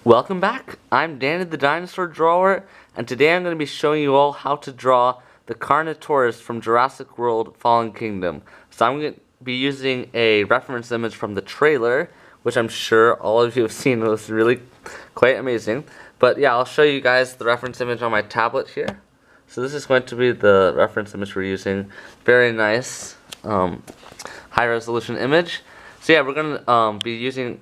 Welcome back. I'm Danny the Dinosaur Drawer, and today I'm going to be showing you all how to draw the Carnotaurus from Jurassic World Fallen Kingdom. So I'm going to be using a reference image from the trailer, which I'm sure all of you have seen. It was really quite amazing. But yeah, I'll show you guys the reference image on my tablet here. So this is going to be the reference image we're using. Very nice, high resolution image. So yeah, we're going to be using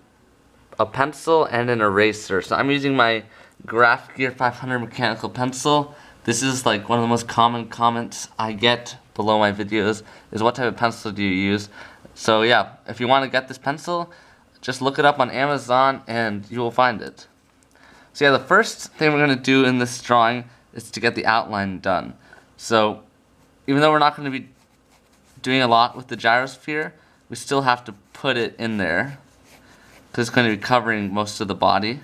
a pencil and an eraser. So I'm using my Graph Gear 500 mechanical pencil. This is like one of the most common comments I get below my videos is what type of pencil do you use? So yeah, if you want to get this pencil, just look it up on Amazon and you will find it. So yeah, the first thing we're going to do in this drawing is to get the outline done. So even though we're not going to be doing a lot with the gyrosphere, we still have to put it in there, because it's going to be covering most of the body.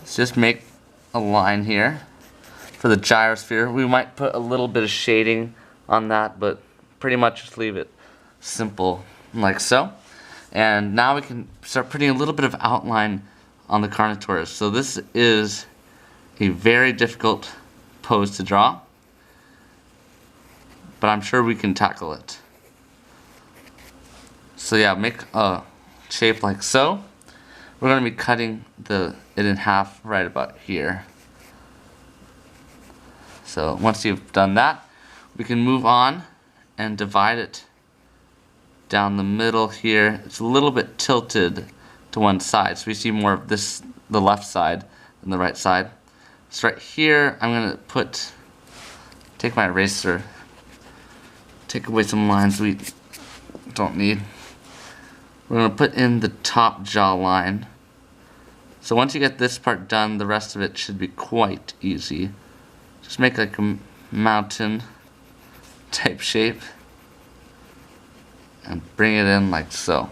Let's just make a line here for the gyrosphere. We might put a little bit of shading on that, but pretty much just leave it simple like so. And now we can start putting a little bit of outline on the Carnotaurus. So this is a very difficult pose to draw, but I'm sure we can tackle it. So yeah, make a shape like so. We're going to be cutting it in half right about here. So once you've done that, we can move on and divide it down the middle here. It's a little bit tilted to one side, so we see more of this, the left side than the right side. So right here, I'm going to take my eraser, take away some lines we don't need. We're going to put in the top jaw line. So once you get this part done, the rest of it should be quite easy. Just make like a mountain type shape and bring it in like so.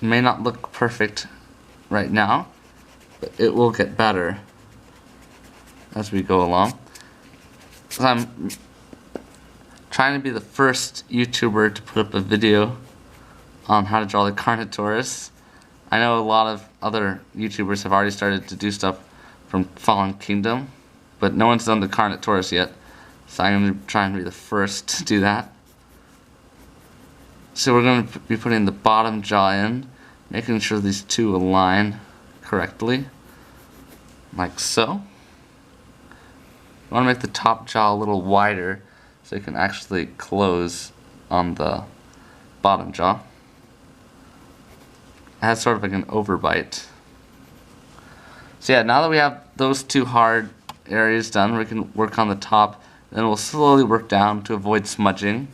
It may not look perfect right now, but it will get better as we go along. So I'm trying to be the first YouTuber to put up a video on how to draw the Carnotaurus. I know a lot of other YouTubers have already started to do stuff from Fallen Kingdom, but no one's done the Carnotaurus yet, so I'm going to try and be the first to do that. So we're going to be putting the bottom jaw in, making sure these two align correctly, like so. I want to make the top jaw a little wider so you can actually close on the bottom jaw. It has sort of like an overbite. So yeah, now that we have those two hard areas done, we can work on the top, then we'll slowly work down to avoid smudging.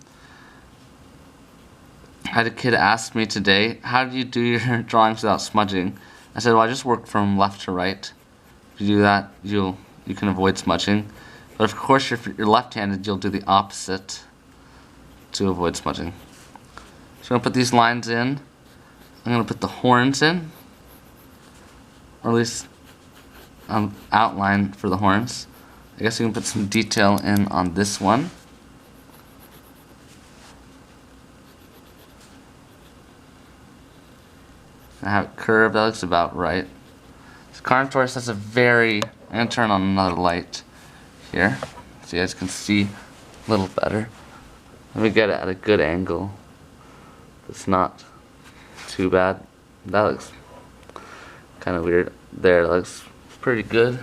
I had a kid ask me today, how do you do your drawings without smudging? I said, well, I just work from left to right. If you do that, you can avoid smudging. But of course, if you're left-handed, you'll do the opposite to avoid smudging. So I'm going to put these lines in. I'm going to put the horns in, or at least outline for the horns. I guess you can put some detail in on this one. I have it curved. That looks about right. So Carnotaurus has a I'm going to turn on another light here so you guys can see a little better. Let me get it at a good angle. It's not too bad. That looks kind of weird. There, that looks pretty good.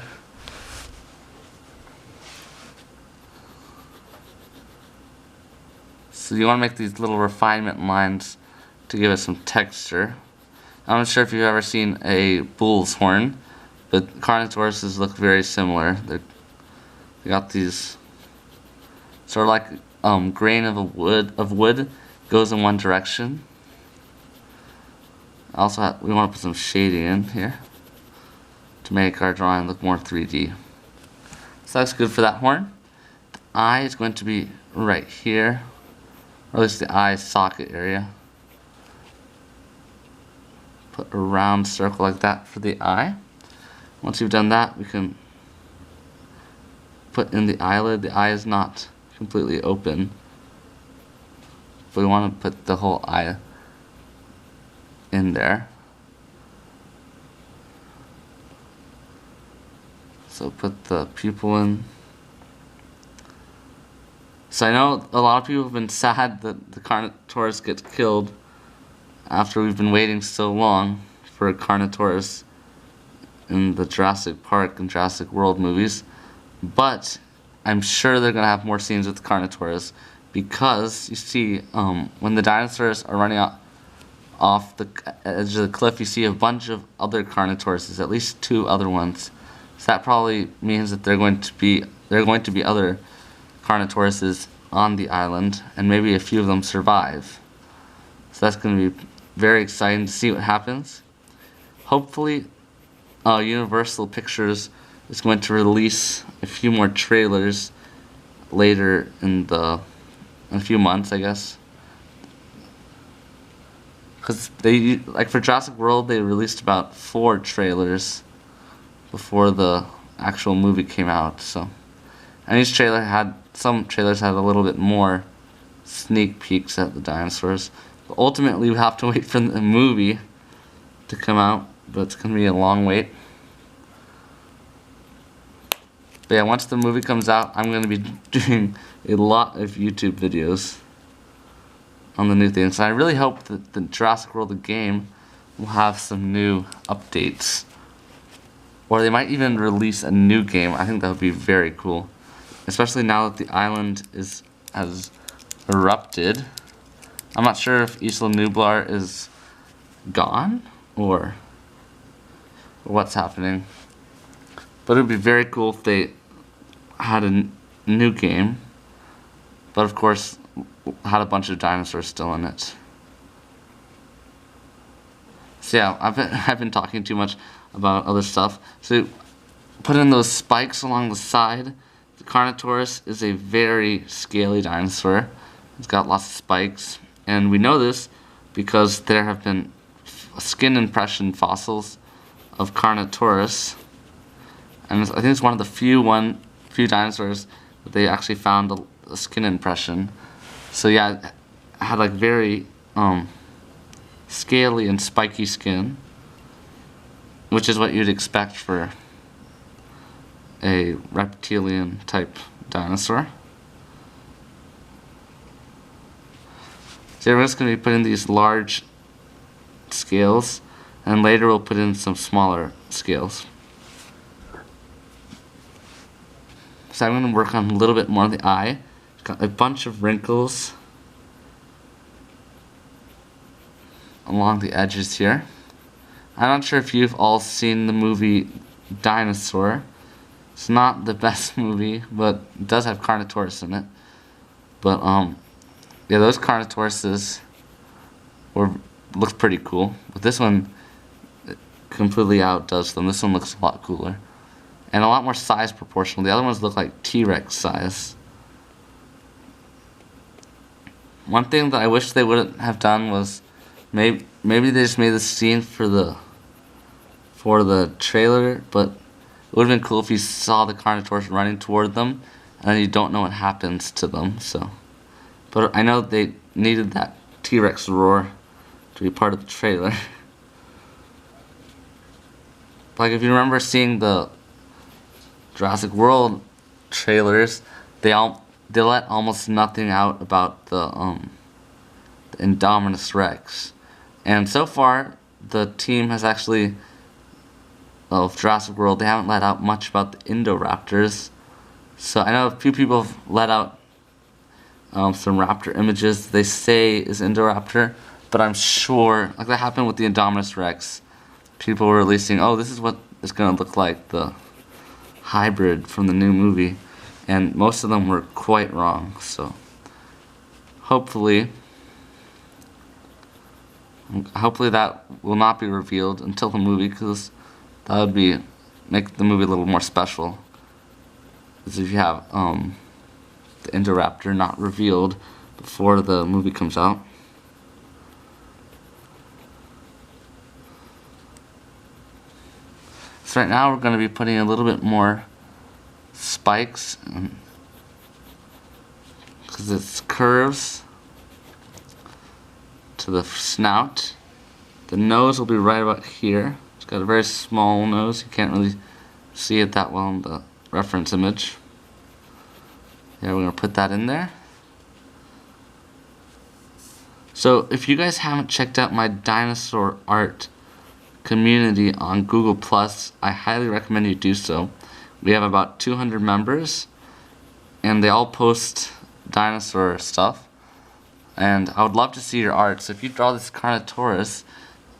So you want to make these little refinement lines to give it some texture. I'm not sure if you've ever seen a bull's horn, but Carnotauruses look very similar. They got these sort of like grain of wood goes in one direction. Also, we want to put some shading in here to make our drawing look more 3D. So that's good for that horn. The eye is going to be right here, or at least the eye socket area. Put a round circle like that for the eye. Once you've done that, we can put in the eyelid. The eye is not completely open, but we want to put the whole eye in there. So put the pupil in. So I know a lot of people have been sad that the Carnotaurus gets killed after we've been waiting so long for a Carnotaurus in the Jurassic Park and Jurassic World movies. But I'm sure they're going to have more scenes with the Carnotaurus, because you see when the dinosaurs are running off the edge of the cliff, you see a bunch of other Carnotauruses, at least 2 other ones. So that probably means that there are going to be other Carnotauruses on the island, and maybe a few of them survive. So that's going to be very exciting to see what happens. Hopefully, Universal Pictures is going to release a few more trailers later in a few months, I guess. Because they, like for Jurassic World, they released about 4 trailers before the actual movie came out. So, and each trailer some trailers had a little bit more sneak peeks at the dinosaurs. But ultimately, we have to wait for the movie to come out, but it's gonna be a long wait. But yeah, once the movie comes out, I'm gonna be doing a lot of YouTube videos on the new things. I really hope that the Jurassic World the game will have some new updates, or they might even release a new game. I think that would be very cool, especially now that the island has erupted. I'm not sure if Isla Nublar is gone or what's happening, but it would be very cool if they had a new game, but of course had a bunch of dinosaurs still in it. So yeah, I've been talking too much about other stuff. So put in those spikes along the side. The Carnotaurus is a very scaly dinosaur. It's got lots of spikes, and we know this because there have been skin impression fossils of Carnotaurus, and I think it's one of the few dinosaurs that they actually found a skin impression. So yeah, it had like very scaly and spiky skin, which is what you'd expect for a reptilian type dinosaur. So we're just going to be putting these large scales, and later we'll put in some smaller scales. So I'm going to work on a little bit more of the eye. It's got a bunch of wrinkles along the edges here. I'm not sure if you've all seen the movie Dinosaur. It's not the best movie, but it does have Carnotaurus in it. But yeah, those Carnotauruses look pretty cool. But this one completely outdoes them. This one looks a lot cooler, and a lot more size proportional. The other ones look like T-Rex size. One thing that I wish they wouldn't have done was maybe they just made this scene for the trailer, but it would have been cool if you saw the Carnotaurus running toward them and then you don't know what happens to them. So, but I know they needed that T-Rex roar to be part of the trailer. Like if you remember seeing the Jurassic World trailers, they let almost nothing out about the Indominus Rex, and so far the team has actually of Jurassic World, they haven't let out much about the Indoraptors. So I know a few people have let out some raptor images they say is Indoraptor, but I'm sure, like that happened with the Indominus Rex, people were releasing, oh, this is what it's going to look like, the hybrid from the new movie, and most of them were quite wrong. So hopefully that will not be revealed until the movie, because that would make the movie a little more special, as if you have the Indoraptor not revealed before the movie comes out. So right now we're going to be putting a little bit more spikes, because it's curves to the snout. The nose will be right about here. It's got a very small nose. You can't really see it that well in the reference image. Yeah, we're going to put that in there. So if you guys haven't checked out my dinosaur art community on Google+, I highly recommend you do so. We have about 200 members, and they all post dinosaur stuff. And I would love to see your art. So if you draw this Carnotaurus,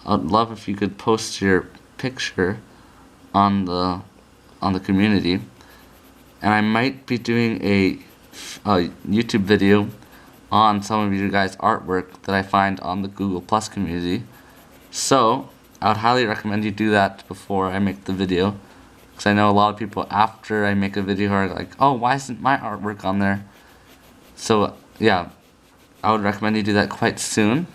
I would love if you could post your picture on the community. And I might be doing a YouTube video on some of you guys' artwork that I find on the Google Plus community. So I would highly recommend you do that before I make the video, because I know a lot of people after I make a video are like, oh, why isn't my artwork on there? So yeah, I would recommend you do that quite soon.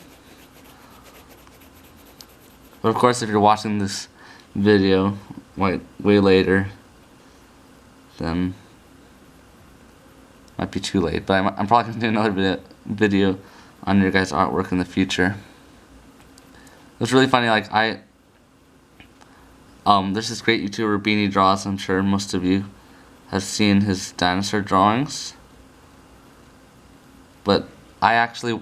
But of course, if you're watching this video way later, then might be too late. But I'm probably gonna do another video on your guys' artwork in the future. It was really funny. Like there's this great YouTuber Beanie Draws. I'm sure most of you have seen his dinosaur drawings. But I actually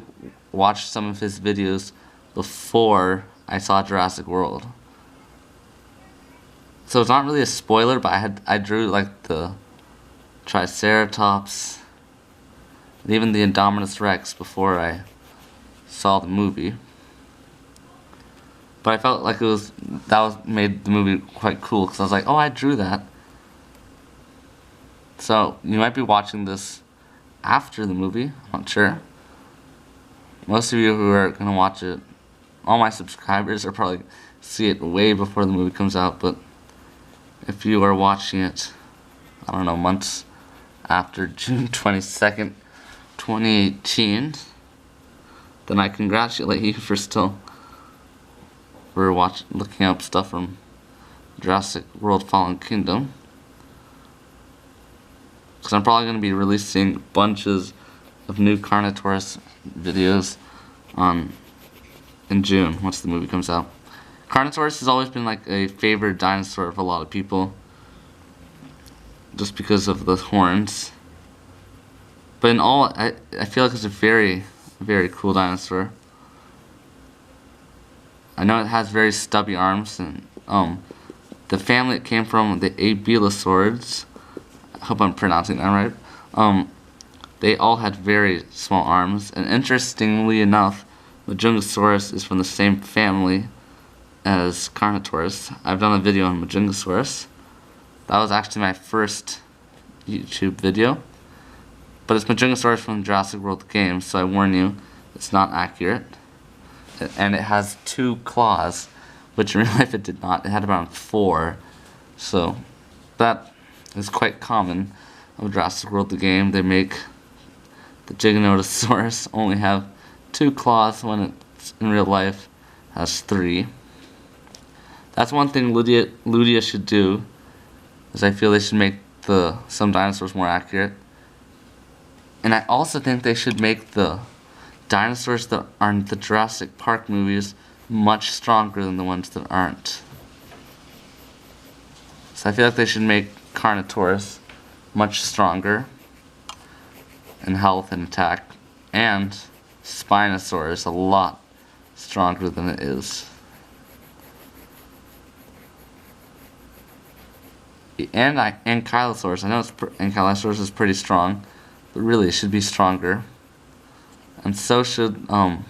watched some of his videos before I saw Jurassic World. So it's not really a spoiler, but I drew like the Triceratops and even the Indominus Rex before I saw the movie. But I felt like made the movie quite cool, because I was like, oh, I drew that. So you might be watching this after the movie, I'm not sure. Most of you who are going to watch it, all my subscribers are probably see it way before the movie comes out, but if you are watching it, I don't know, months after June 22nd, 2018, then I congratulate you for looking up stuff from Jurassic World Fallen Kingdom. Because I'm probably going to be releasing bunches of new Carnotaurus videos in June, once the movie comes out. Carnotaurus has always been like a favorite dinosaur of a lot of people, just because of the horns. But in all, I feel like it's a very, very cool dinosaur. I know it has very stubby arms, and the family it came from, the Abelosaurids, I hope I'm pronouncing that right, they all had very small arms, and interestingly enough, Majungasaurus is from the same family as Carnotaurus. I've done a video on Majungasaurus. That was actually my first YouTube video. But it's Majungasaurus from Jurassic World game, so I warn you, it's not accurate. And it has 2 claws, which in real life it did not. It had around 4. So that is quite common of Jurassic World the game. They make the Giganotosaurus only have 2 claws when it's in real life has 3. That's one thing Ludia should do, is I feel they should make some dinosaurs more accurate. And I also think they should make the dinosaurs that are in the Jurassic Park movies much stronger than the ones that aren't. So I feel like they should make Carnotaurus much stronger in health and attack, and Spinosaurus a lot stronger than it is. And Ankylosaurus, I know Ankylosaurus is pretty strong, but really it should be stronger. And so should and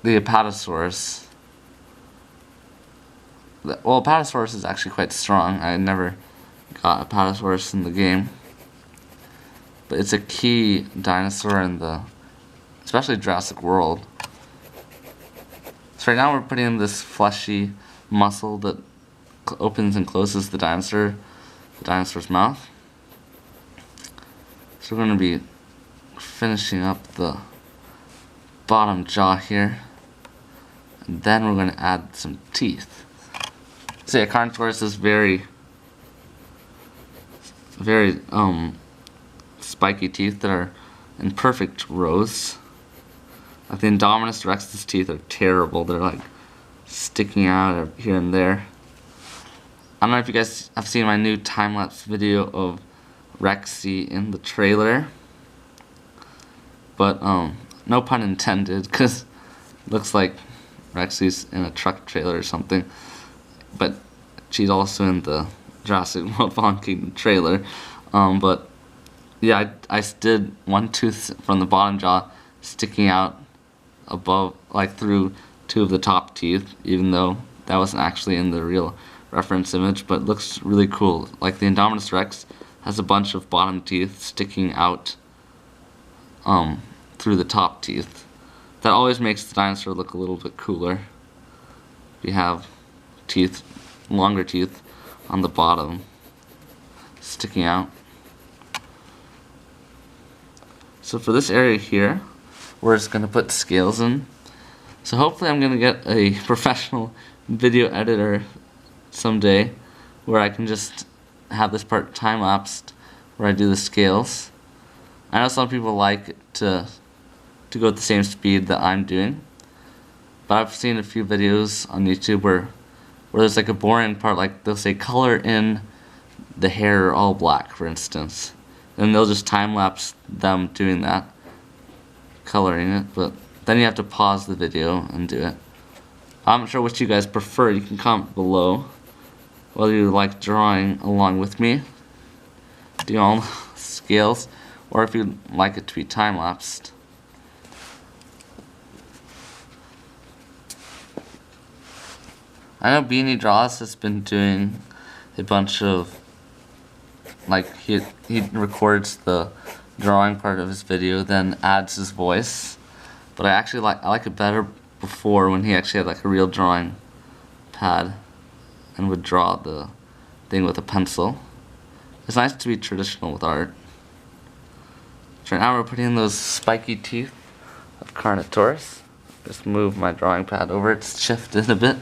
the Apatosaurus. Well, Apatosaurus is actually quite strong. I never got Apatosaurus in the game, but it's a key dinosaur in especially Jurassic World. So right now we're putting in this fleshy muscle that opens and closes the dinosaur's mouth. So we're going to be finishing up the bottom jaw here, and then we're going to add some teeth. So yeah, Carnotaurus is very spiky teeth that are in perfect rows. Like the Indominus Rex's teeth are terrible. They're like sticking out here and there. I don't know if you guys have seen my new time-lapse video of Rexy in the trailer. But no pun intended, because it looks like Rexy's in a truck trailer or something. But she's also in the Jurassic World Fallen Kingdom trailer. But yeah, I did one tooth from the bottom jaw sticking out above, like through two of the top teeth, even though that wasn't actually in the real reference image, but it looks really cool. Like the Indominus Rex has a bunch of bottom teeth sticking out through the top teeth. That always makes the dinosaur look a little bit cooler. You have teeth, longer teeth on the bottom sticking out. So for this area here, we're just going to put scales in. So hopefully I'm going to get a professional video editor someday where I can just have this part time-lapsed where I do the scales. I know some people like to go at the same speed that I'm doing, but I've seen a few videos on YouTube where there's like a boring part, like they'll say color in the hair all black, for instance, and they'll just time-lapse them doing that, coloring it, but then you have to pause the video and do it. I'm not sure what you guys prefer. You can comment below whether you like drawing along with me, doing all the scales, or if you'd like it to be time-lapsed. I know Beanie Draws has been doing a bunch of, like, he records the drawing part of his video, then adds his voice. But I actually like it better before, when he actually had like a real drawing pad and would draw the thing with a pencil. It's nice to be traditional with art. So right now we're putting in those spiky teeth of Carnotaurus. Just move my drawing pad over, it's shifted a bit.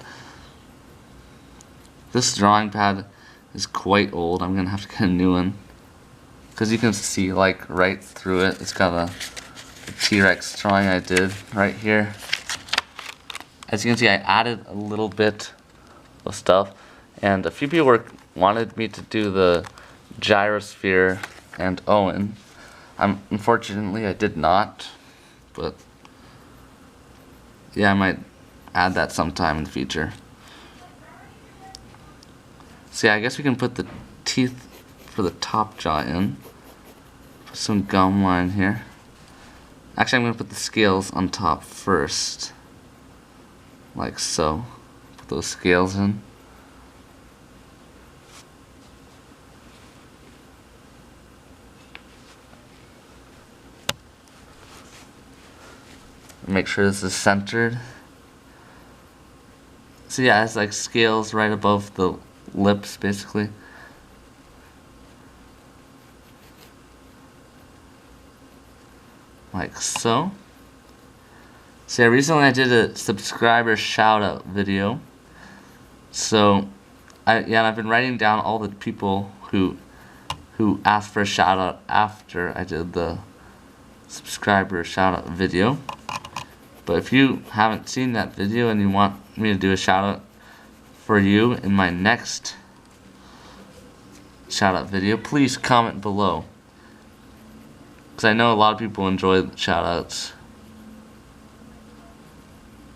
This drawing pad is quite old. I'm gonna have to get a new one, because you can see like right through it. It's got a T-Rex drawing I did right here. As you can see, I added a little bit of stuff, and a few people wanted me to do the gyrosphere and Owen. Unfortunately, I did not, but yeah, I might add that sometime in the future. So yeah, I guess we can put the teeth for the top jaw in. Put some gum line here. Actually, I'm going to put the scales on top first. Like so. Put those scales in. Make sure this is centered. So yeah, it's like scales right above the lips, basically. Like so. So yeah, recently I did a subscriber shout out video. So I've been writing down all the people who asked for a shout out after I did the subscriber shout out video. But if you haven't seen that video and you want me to do a shout out for you in my next shout out video, please comment below, because I know a lot of people enjoy shout outs.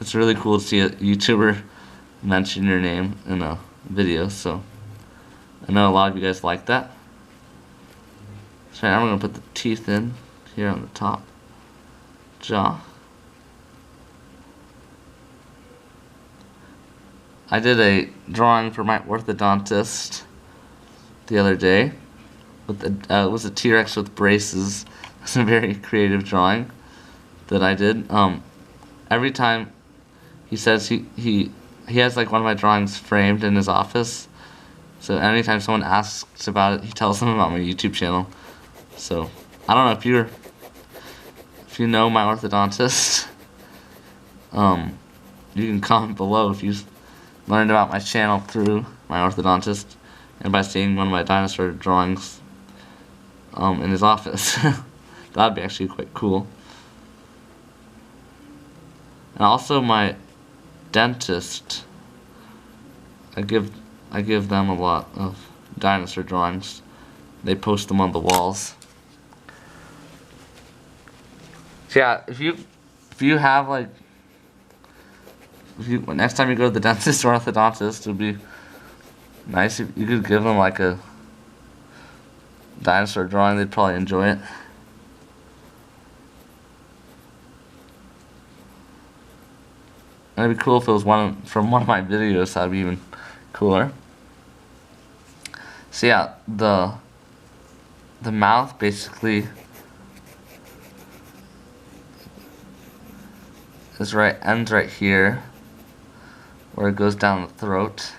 It's really cool to see a YouTuber mention your name in a video, so I know a lot of you guys like that. So now I'm going to put the teeth in here on the top jaw. I did a drawing for my orthodontist the other day. It was a T-Rex with braces. It's a very creative drawing that I did. Every time he says he has like one of my drawings framed in his office. So anytime someone asks about it, he tells them about my YouTube channel. So I don't know if you know my orthodontist. You can comment below if you learned about my channel through my orthodontist and by seeing one of my dinosaur drawings in his office. That'd be actually quite cool. And also my dentist, I give them a lot of dinosaur drawings. They post them on the walls. So yeah, if you have like, next time you go to the dentist or orthodontist, it would be nice if you could give them like a dinosaur drawing. They'd probably enjoy it. And it'd be cool if it was from one of my videos. That'd be even cooler. So yeah, the mouth basically ends right here, where it goes down the throat.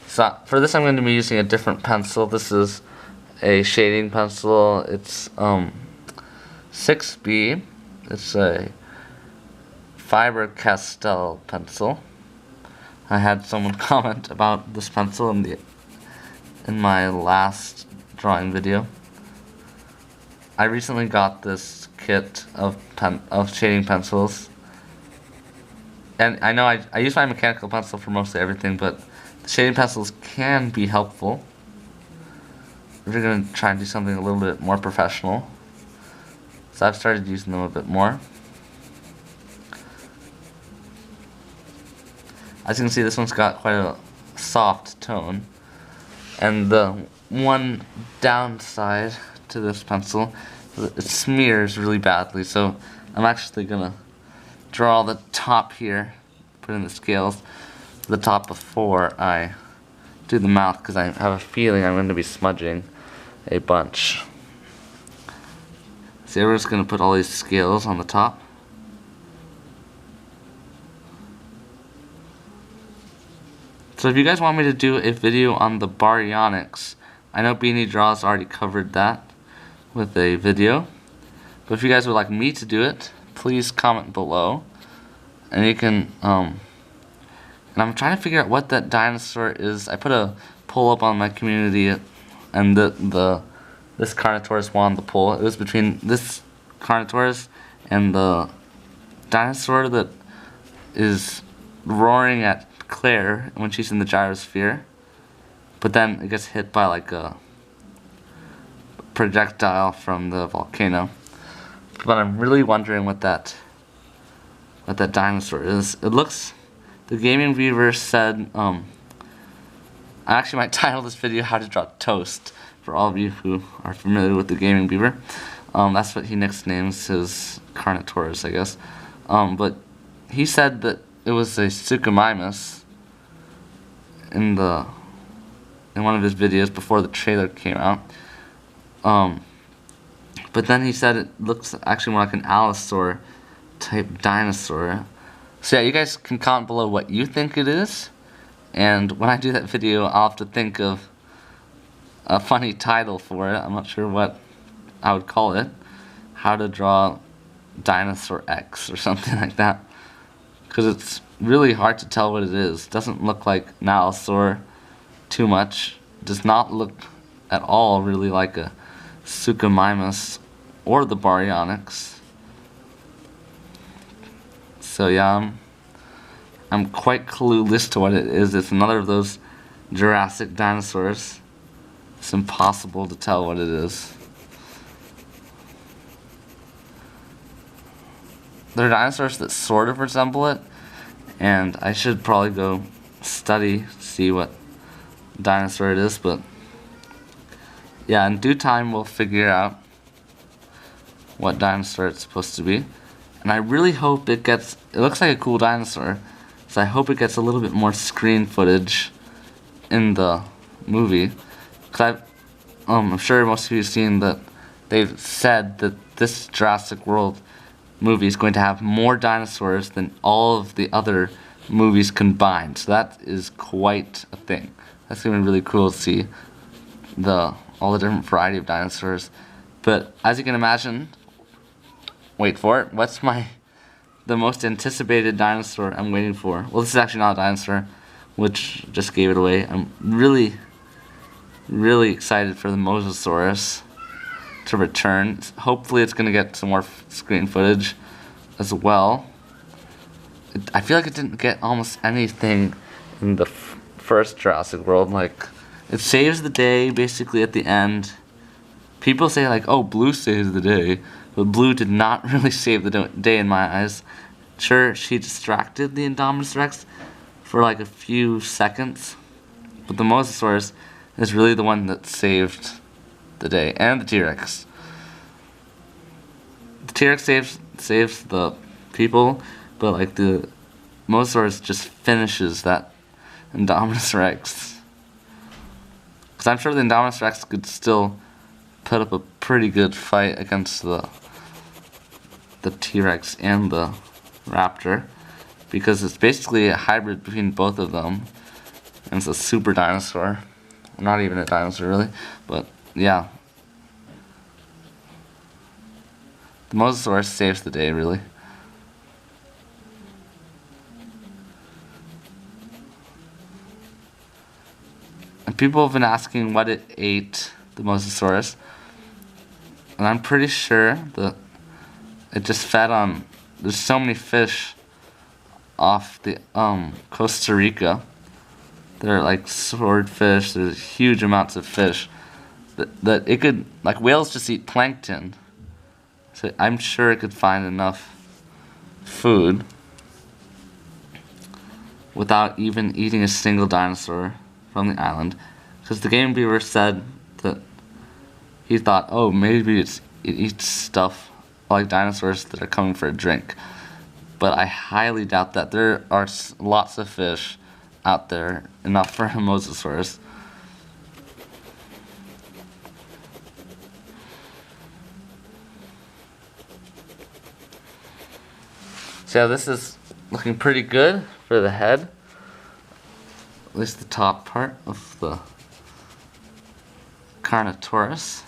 So for this, I'm going to be using a different pencil. This is a shading pencil. It's 6B. It's a Faber-Castell pencil. I had someone comment about this pencil in my last drawing video. I recently got this kit of shading pencils, and I know I use my mechanical pencil for mostly everything, but the shading pencils can be helpful if you're going to try and do something a little bit more professional. So I've started using them a bit more. As you can see, this one's got quite a soft tone, and the one downside to this pencil, it smears really badly, so I'm actually gonna draw the top here, put in the scales, the top before I do the mouth, because I have a feeling I'm going to be smudging a bunch. So we're just going to put all these scales on the top. So if you guys want me to do a video on the baryonyx, I know Beanie Draws already covered that with a video, but if you guys would like me to do it, please comment below. And you can and I'm trying to figure out what that dinosaur is. I put a poll up on my community, and this Carnotaurus won the poll. It was between this Carnotaurus and the dinosaur that is roaring at Claire when she's in the gyrosphere, but then it gets hit by like a projectile from the volcano. But I'm really wondering what that dinosaur is. It looks, the Gaming Beaver said, I actually might title this video "How to Draw Toast" for all of you who are familiar with the Gaming Beaver. That's what he nicknames his Carnotaurus, I guess. But he said that it was a Suchomimus in one of his videos before the trailer came out. But then he said it looks actually more like an Allosaur type dinosaur. So yeah, you guys can comment below what you think it is, and when I do that video, I'll have to think of a funny title for it. I'm not sure what I would call it. How to Draw Dinosaur X or something like that, because it's really hard to tell what it is. It doesn't look like an Allosaur too much. It does not look at all really like a Suchomimus or the baryonyx. So yeah, I'm quite clueless to what it is. It's another of those Jurassic dinosaurs. It's impossible to tell what it is. There are dinosaurs that sort of resemble it, and I should probably go study, see what dinosaur it is, but yeah, in due time we'll figure out what dinosaur it's supposed to be. And I really hope it looks like a cool dinosaur, so I hope it gets a little bit more screen footage in the movie. Because I'm sure most of you have seen that they've said that this Jurassic World movie is going to have more dinosaurs than all of the other movies combined. So that is quite a thing. That's going to be really cool to see all the different variety of dinosaurs. But as you can imagine, wait for it, what's the most anticipated dinosaur I'm waiting for? Well, this is actually not a dinosaur, which just gave it away. I'm really, really excited for the Mosasaurus to return. Hopefully it's going to get some more screen footage as well. I feel like it didn't get almost anything in the first Jurassic World. Like, it saves the day basically at the end. People say like, oh, Blue saves the day, but Blue did not really save the day in my eyes. Sure, she distracted the Indominus Rex for like a few seconds, but the Mosasaurus is really the one that saved the day, and the T-Rex. The T-Rex saves the people, but like the Mosasaurus just finishes that Indominus Rex. Because I'm sure the Indominus Rex could still put up a pretty good fight against the T-Rex and the Raptor, because it's basically a hybrid between both of them, and it's a super dinosaur. Not even a dinosaur really, but yeah. The Mosasaurus saves the day really. And people have been asking what it ate, the Mosasaurus, and I'm pretty sure that it just fed on, there's so many fish off the Costa Rica. They're like swordfish, there's huge amounts of fish that it could, like whales just eat plankton. So I'm sure it could find enough food without even eating a single dinosaur from the island. Because the Gaming Beaver said that he thought, oh, maybe it eats stuff like dinosaurs that are coming for a drink. But I highly doubt that. There are lots of fish out there, enough for a Mosasaurus. So yeah, this is looking pretty good for the head. At least the top part of the Carnotaurus.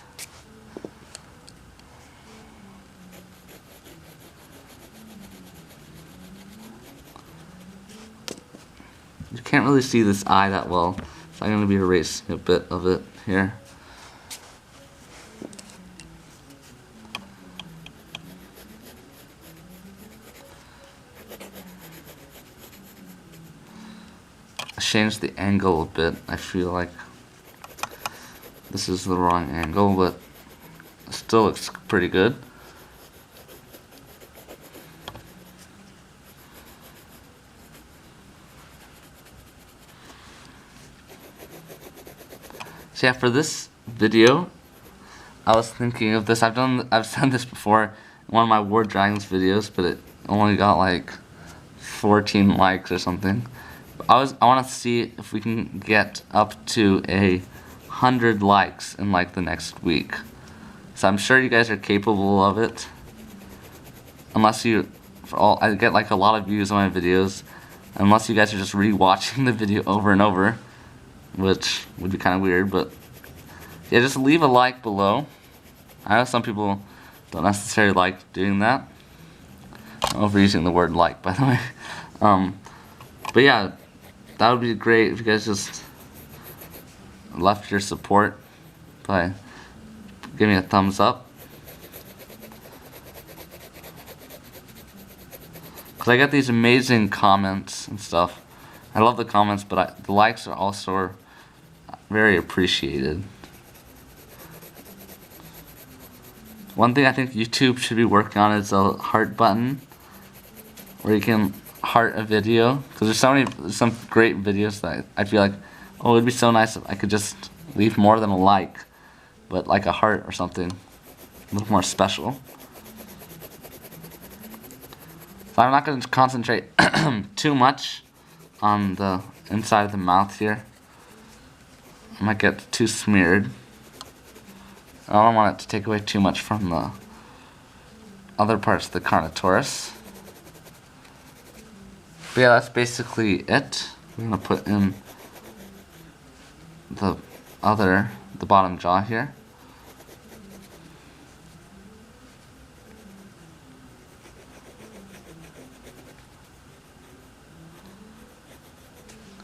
You can't really see this eye that well, so I'm going to be erasing a bit of it here. I changed the angle a bit. I feel like this is the wrong angle, but it still looks pretty good. So yeah, for this video, I was thinking of this. I've done this before in one of my War Dragons videos, but it only got like 14 likes or something. I want to see if we can get up to 100 likes in like the next week. So I'm sure you guys are capable of it. Unless I get like a lot of views on my videos. Unless you guys are just re-watching the video over and over, which would be kind of weird, but yeah, just leave a like below. I know some people don't necessarily like doing that. I'm overusing the word like, by the way. But yeah, that would be great if you guys just left your support by giving me a thumbs up. Because I get these amazing comments and stuff. I love the comments, but the likes are also very appreciated. One thing I think YouTube should be working on is a heart button, where you can heart a video. Because there's some great videos that I feel like, oh, it'd be so nice if I could just leave more than a like, but like a heart or something a little more special. So I'm not going to concentrate too much on the inside of the mouth here. I might get too smeared. I don't want it to take away too much from the other parts of the Carnotaurus. But yeah, that's basically it. I'm going to put in the bottom jaw here.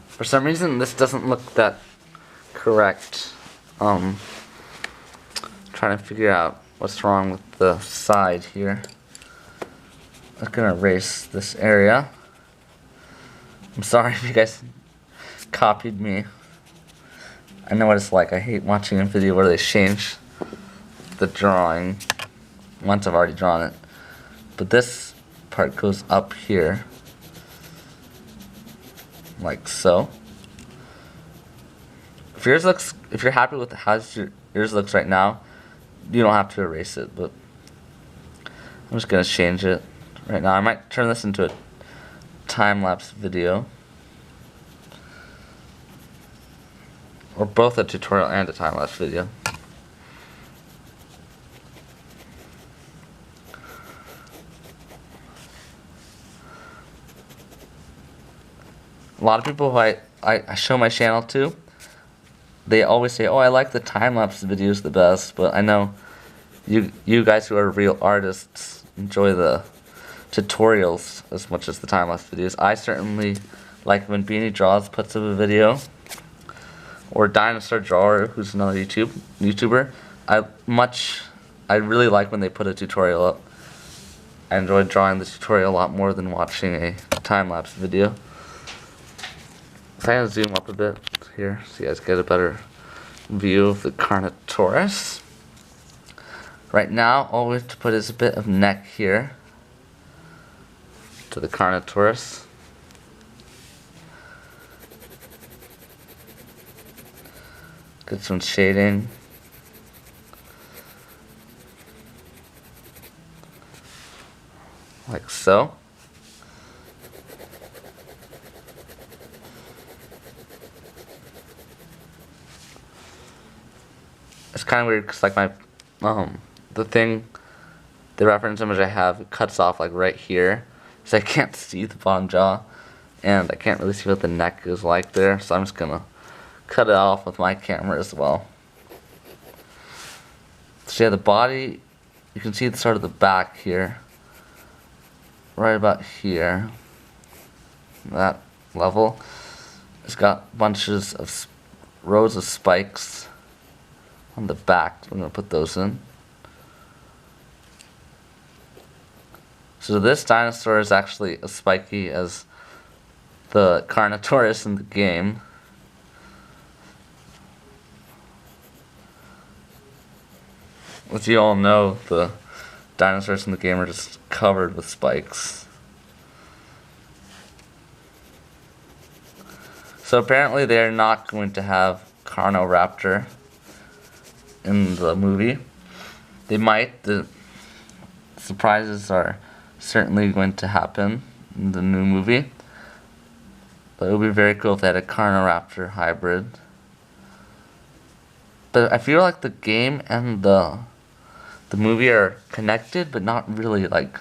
For some reason, this doesn't look that correct. Trying to figure out what's wrong with the side here. I'm gonna erase this area. I'm sorry if you guys copied me. I know what it's like. I hate watching a video where they change the drawing once I've already drawn it. But this part goes up here, like so. If you're happy with how yours looks right now, you don't have to erase it. But I'm just gonna change it right now. I might turn this into a time-lapse video, or both a tutorial and a time-lapse video. A lot of people who I show my channel to, they always say, oh, I like the time-lapse videos the best, but I know you guys who are real artists enjoy the tutorials as much as the time-lapse videos. I certainly like when Beanie Draws puts up a video, or Dinosaur Drawer, who's another YouTuber. I really like when they put a tutorial up. I enjoy drawing the tutorial a lot more than watching a time-lapse video. So I'm going to zoom up a bit here so you guys get a better view of the Carnotaurus. Right now, all we have to put is a bit of neck here to the Carnotaurus. Get some shading. Like so. It's kind of weird because like the reference image I have cuts off like right here, so I can't see the bottom jaw, and I can't really see what the neck is like there, so I'm just gonna cut it off with my camera as well. So yeah, the body, you can see the start of the back here, right about here, that level. It's got bunches of rows of spikes on the back. We're going to put those in. So this dinosaur is actually as spiky as the Carnotaurus in the game. As you all know, the dinosaurs in the game are just covered with spikes. So apparently they're not going to have Carnoraptor in the movie. They might. The surprises are certainly going to happen in the new movie. But it would be very cool if they had a Carnoraptor hybrid. But I feel like the game and the movie are connected, but not really. Like,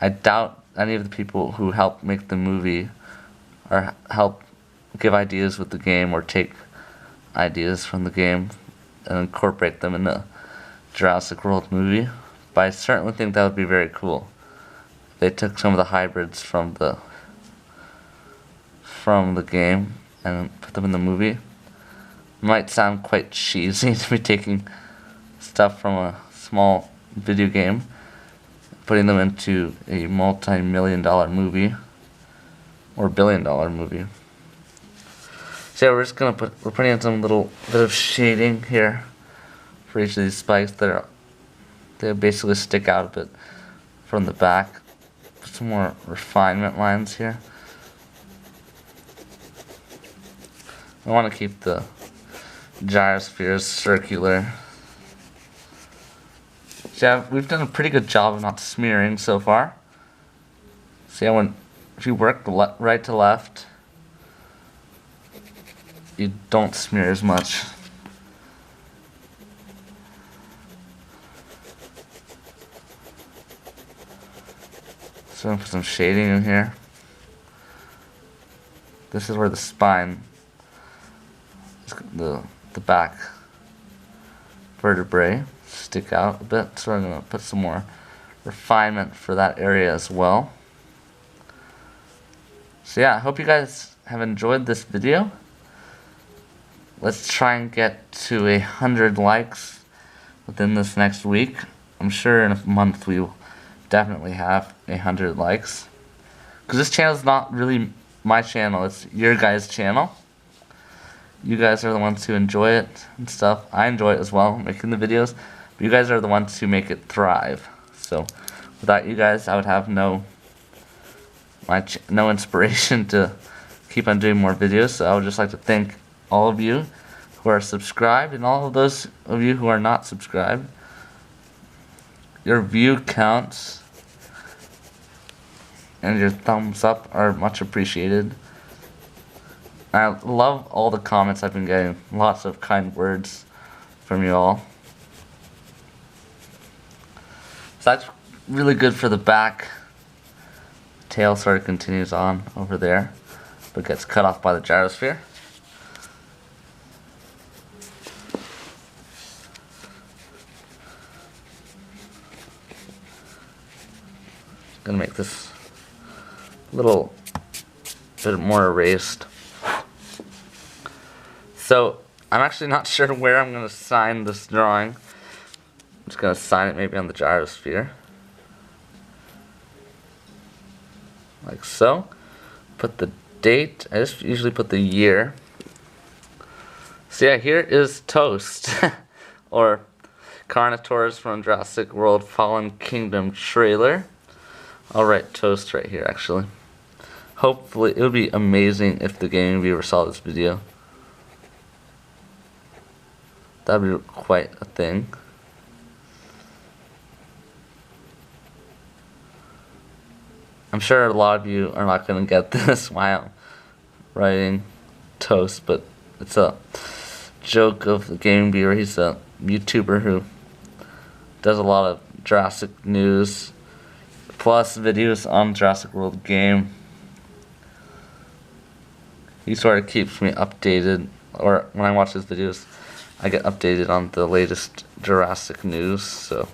I doubt any of the people who helped make the movie or help give ideas with the game or take ideas from the game and incorporate them in the Jurassic World movie. But I certainly think that would be very cool. They took some of the hybrids from the game and put them in the movie. It might sound quite cheesy to be taking stuff from a small video game, putting them into a multi-million-dollar movie or billion-dollar movie. So we're just gonna we're putting in some little bit of shading here for each of these spikes they basically stick out a bit from the back. Put some more refinement lines here. I want to keep the gyrospheres circular. So yeah, we've done a pretty good job of not smearing so far. So yeah, if you work right to left, you don't smear as much. So I'm gonna put some shading in here. This is where the spine, the back vertebrae stick out a bit, so I'm gonna put some more refinement for that area as well. So yeah, I hope you guys have enjoyed this video. Let's try and get to 100 likes within this next week. I'm sure in a month we will definitely have 100 likes. Because this channel is not really my channel. It's your guys' channel. You guys are the ones who enjoy it and stuff. I enjoy it as well, making the videos. But you guys are the ones who make it thrive. So without you guys, I would have no inspiration to keep on doing more videos. So I would just like to thank all of you who are subscribed and all of those of you who are not subscribed. Your view counts and your thumbs up are much appreciated. I love all the comments I've been getting. Lots of kind words from you all. So that's really good for the back. Tail sort of continues on over there, but gets cut off by the gyrosphere. Gonna make this a little bit more erased. So I'm actually not sure where I'm gonna sign this drawing. I'm just gonna sign it maybe on the gyrosphere. Like so. Put the date. I just usually put the year. So yeah, here is Toast. Or Carnotaurus from Jurassic World Fallen Kingdom trailer. I'll write Toast right here actually. Hopefully it would be amazing if the Gaming Beaver saw this video. That would be quite a thing. I'm sure a lot of you are not going to get this while I'm writing Toast, but it's a joke of the Gaming Beaver. He's a YouTuber who does a lot of Jurassic news, plus videos on Jurassic World game. He sort of keeps me updated, or when I watch his videos, I get updated on the latest Jurassic news, so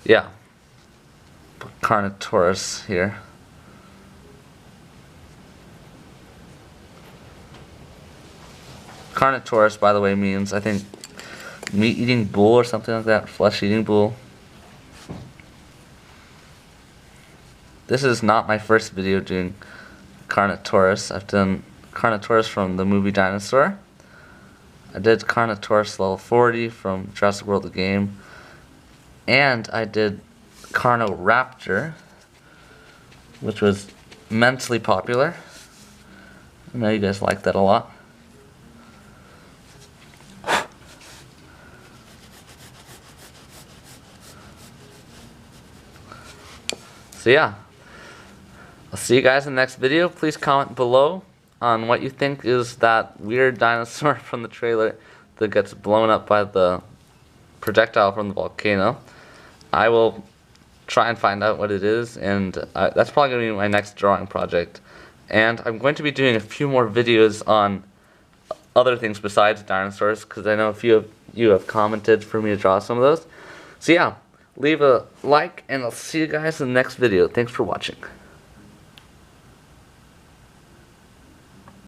yeah. Carnotaurus here. Carnotaurus, by the way, means, I think, meat-eating bull or something like that, flesh-eating bull. This is not my first video doing Carnotaurus. I've done Carnotaurus from the movie Dinosaur. I did Carnotaurus level 40 from Jurassic World the game. And I did Carnoraptor, which was immensely popular. I know you guys like that a lot. So yeah, I'll see you guys in the next video. Please comment below on what you think is that weird dinosaur from the trailer that gets blown up by the projectile from the volcano. I will try and find out what it is, and that's probably going to be my next drawing project. And I'm going to be doing a few more videos on other things besides dinosaurs, because I know a few of you have commented for me to draw some of those. So yeah, leave a like, and I'll see you guys in the next video. Thanks for watching.